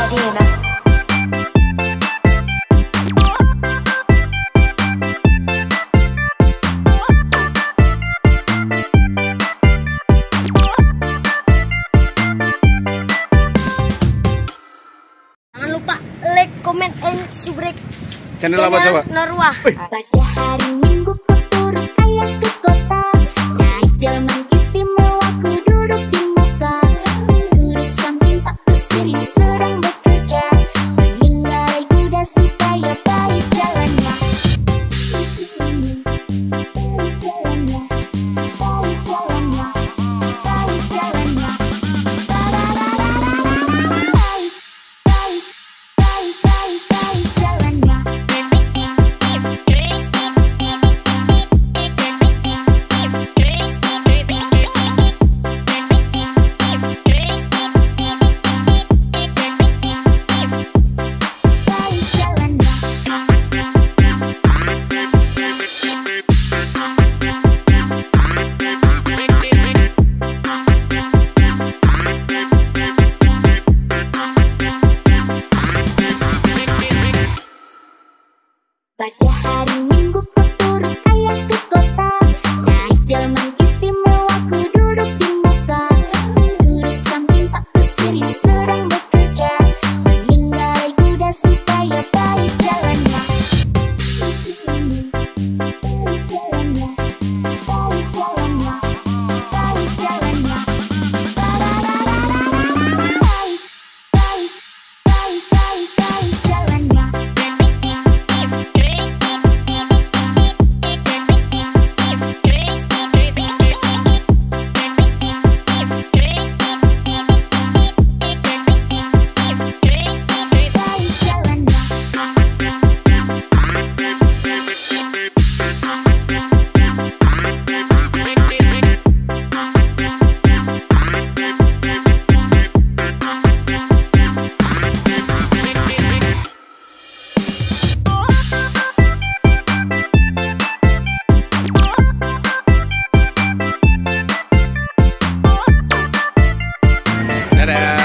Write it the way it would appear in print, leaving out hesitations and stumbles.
Iya dah. Jangan lupa like, comment, and subscribe Channel apa coba? Norwah. Pada hari Minggu ku turun ayah ke kota, naik delman istimewa ku duduk di muka, duduk samping tak kusir yang sedang bekerja, mengendarai kuda supaya baik jalannya. Pada hari Minggu ku turun ayah ke kota, naik delman istimewa ku duduk di muka, duduk samping tak kusir yang sedang bekerja, mengendarai kuda supaya baik jalannya. Dadah.